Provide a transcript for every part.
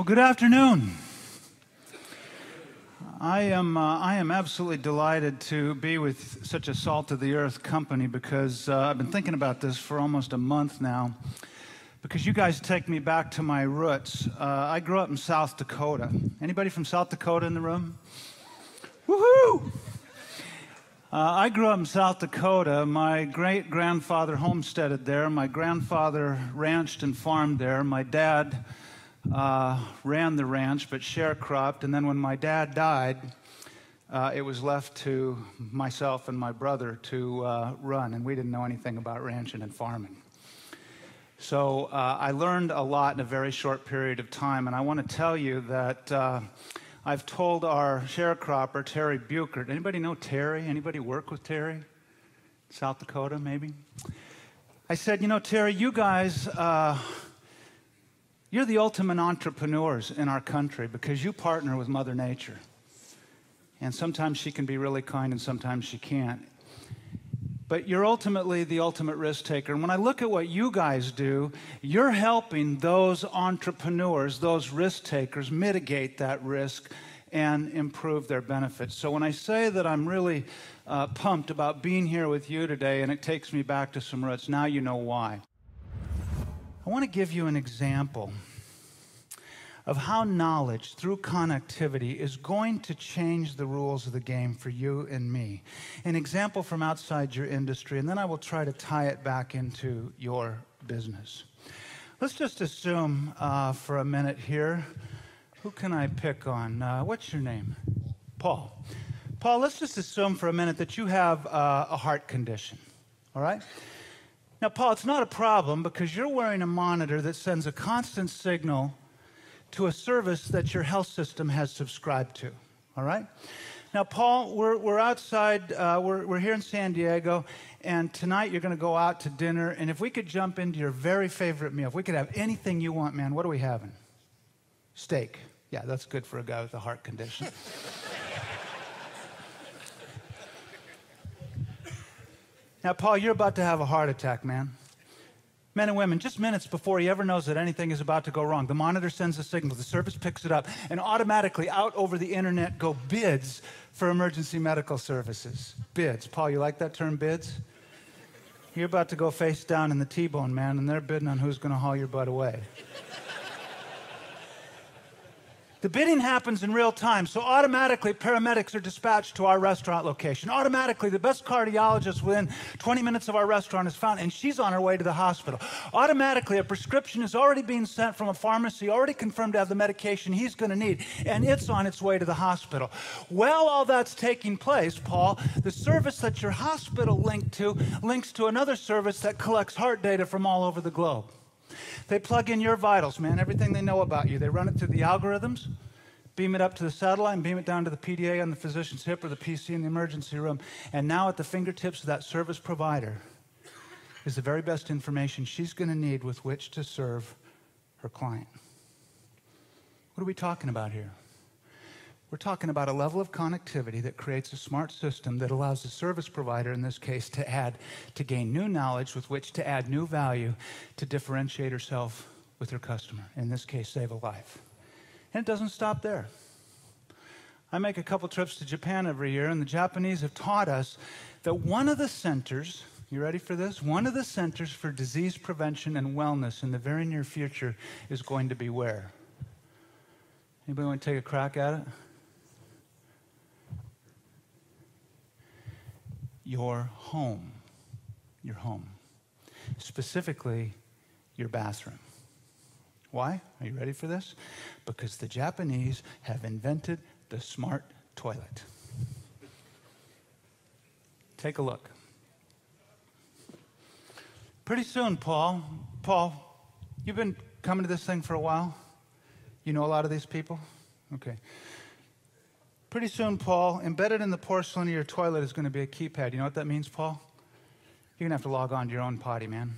Well, good afternoon. I am absolutely delighted to be with such a salt-of-the-earth company because I've been thinking about this for almost a month now because you guys take me back to my roots. I grew up in South Dakota. Anybody from South Dakota in the room? Woohoo! I grew up in South Dakota. My great-grandfather homesteaded there. My grandfather ranched and farmed there. My dad ran the ranch, but sharecropped. And then when my dad died, it was left to myself and my brother to run, and we didn't know anything about ranching and farming. So I learned a lot in a very short period of time, and I want to tell you that I've told our sharecropper, Terry Buchert. Anybody know Terry? Anybody work with Terry? South Dakota, maybe? I said, you know, Terry, you guys... You're the ultimate entrepreneurs in our country because you partner with Mother Nature. And sometimes she can be really kind and sometimes she can't. But you're ultimately the ultimate risk taker. And when I look at what you guys do, you're helping those entrepreneurs, those risk takers, mitigate that risk and improve their benefits. So when I say that I'm really pumped about being here with you today and it takes me back to some roots, now you know why. I want to give you an example of how knowledge through connectivity is going to change the rules of the game for you and me. An example from outside your industry, and then I will try to tie it back into your business. Let's just assume for a minute here, who can I pick on? What's your name? Paul. Paul, let's just assume for a minute that you have a heart condition, all right? Now, Paul, it's not a problem because you're wearing a monitor that sends a constant signal to a service that your health system has subscribed to, all right? Now, Paul, we're outside, we're here in San Diego, and tonight you're going to go out to dinner, and if we could jump into your very favorite meal, if we could have anything you want, man, what are we having? Steak. Yeah, that's good for a guy with a heart condition. Now, Paul, you're about to have a heart attack, man. Men and women, just minutes before he ever knows that anything is about to go wrong, the monitor sends a signal, the service picks it up, and automatically out over the internet go bids for emergency medical services. Bids. Paul, you like that term, bids? You're about to go face down in the T-bone, man, and they're bidding on who's going to haul your butt away. The bidding happens in real time, so automatically paramedics are dispatched to our restaurant location. Automatically, the best cardiologist within 20 minutes of our restaurant is found, and she's on her way to the hospital. Automatically, a prescription is already being sent from a pharmacy, already confirmed to have the medication he's going to need, and it's on its way to the hospital. While all that's taking place, Paul, the service that your hospital links to another service that collects heart data from all over the globe. They plug in your vitals, man, everything they know about you. They run it through the algorithms, beam it up to the satellite, and beam it down to the PDA on the physician's hip or the PC in the emergency room. And now at the fingertips of that service provider is the very best information she's going to need with which to serve her client. What are we talking about here? We're talking about a level of connectivity that creates a smart system that allows the service provider, in this case, to gain new knowledge with which to add new value to differentiate herself with her customer, in this case, save a life. And it doesn't stop there. I make a couple trips to Japan every year, and the Japanese have taught us that one of the centers, you ready for this? One of the centers for disease prevention and wellness in the very near future is going to be where? Anybody want to take a crack at it? Your home. Your home. Specifically, your bathroom. Why? Are you ready for this? Because the Japanese have invented the smart toilet. Take a look. Pretty soon, Paul, you've been coming to this thing for a while? You know a lot of these people? Okay. Pretty soon, Paul, embedded in the porcelain of your toilet is going to be a keypad. You know what that means, Paul? You're going to have to log on to your own potty, man.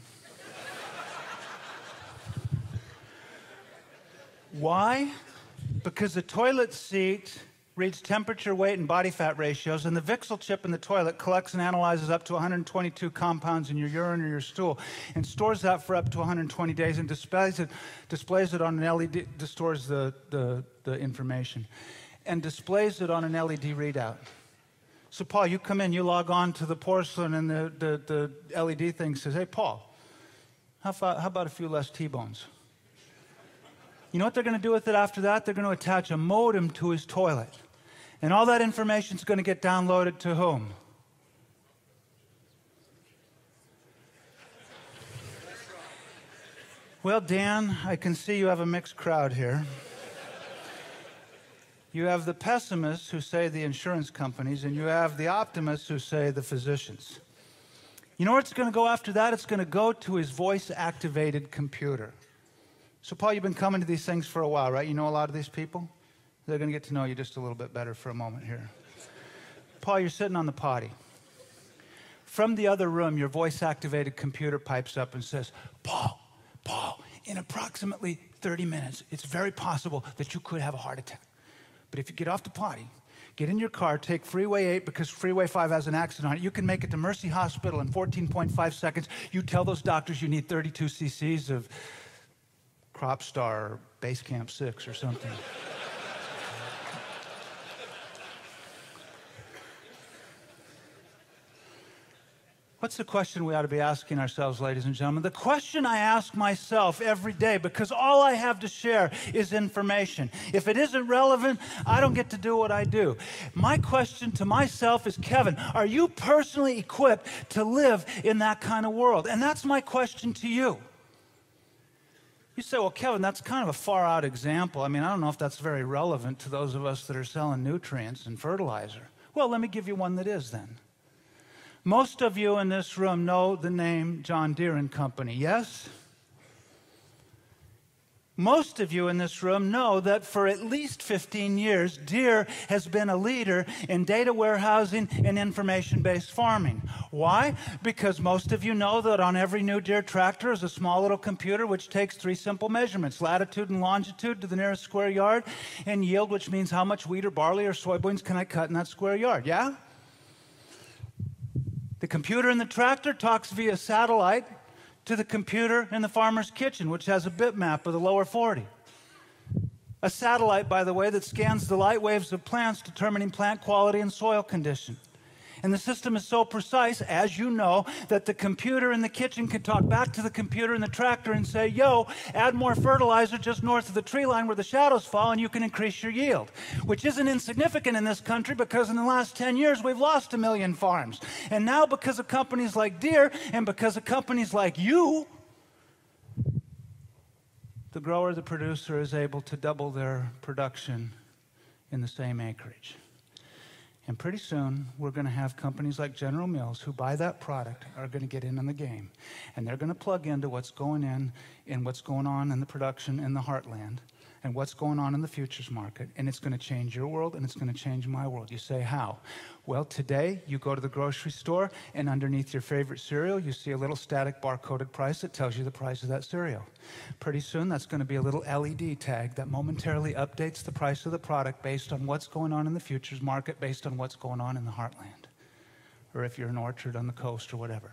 Why? Because the toilet seat reads temperature, weight, and body fat ratios, and the VXL chip in the toilet collects and analyzes up to 122 compounds in your urine or your stool and stores that for up to 120 days and displays it on an LED, stores the information, and displays it on an LED readout. So, Paul, you come in, you log on to the porcelain, and the LED thing says, hey, Paul, how about a few less T-bones? You know what they're going to do with it after that? They're going to attach a modem to his toilet. And all that information is going to get downloaded to whom? Well, Dan, I can see you have a mixed crowd here. You have the pessimists who say the insurance companies, and you have the optimists who say the physicians. You know where it's going to go after that? It's going to go to his voice-activated computer. So, Paul, you've been coming to these things for a while, right? You know a lot of these people? They're going to get to know you just a little bit better for a moment here. Paul, you're sitting on the potty. From the other room, your voice-activated computer pipes up and says, Paul, in approximately 30 minutes, it's very possible that you could have a heart attack. But if you get off the potty, get in your car, take Freeway 8 because Freeway 5 has an accident on it, you can make it to Mercy Hospital in 14.5 seconds. You tell those doctors you need 32 cc's of Crop Star or Base Camp 6 or something. What's the question we ought to be asking ourselves, ladies and gentlemen? The question I ask myself every day, because all I have to share is information. If it isn't relevant, I don't get to do what I do. My question to myself is, Kevin, are you personally equipped to live in that kind of world? And that's my question to you. You say, well, Kevin, that's kind of a far-out example. I mean, I don't know if that's very relevant to those of us that are selling nutrients and fertilizer. Well, let me give you one that is then. Most of you in this room know the name John Deere and Company, yes? Most of you in this room know that for at least 15 years, Deere has been a leader in data warehousing and information-based farming. Why? Because most of you know that on every new Deere tractor is a small little computer which takes 3 simple measurements, latitude and longitude to the nearest square yard, and yield, which means how much wheat or barley or soybeans can I cut in that square yard, yeah? The computer in the tractor talks via satellite to the computer in the farmer's kitchen, which has a bitmap of the lower 40. A satellite, by the way, that scans the light waves of plants, determining plant quality and soil condition. And the system is so precise, as you know, that the computer in the kitchen can talk back to the computer in the tractor and say, yo, add more fertilizer just north of the tree line where the shadows fall and you can increase your yield, which isn't insignificant in this country because in the last 10 years we've lost 1 million farms. And now because of companies like Deere and because of companies like you, the grower, the producer is able to double their production in the same acreage. And pretty soon, we're going to have companies like General Mills who buy that product are going to get in on the game. And they're going to plug into what's going in what's going on in the production in the heartland and what's going on in the futures market. And it's going to change your world and it's going to change my world. You say, how? Well, today, you go to the grocery store and underneath your favorite cereal, you see a little static barcoded price that tells you the price of that cereal. Pretty soon, that's going to be a little LED tag that momentarily updates the price of the product based on what's going on in the futures market, based on what's going on in the heartland, or if you're an orchard on the coast or whatever.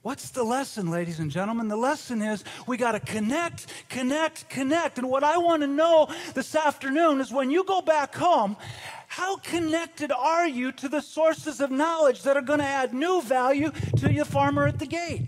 What's the lesson, ladies and gentlemen? The lesson is we got to connect. And what I want to know this afternoon is when you go back home, how connected are you to the sources of knowledge that are going to add new value to your farmer at the gate?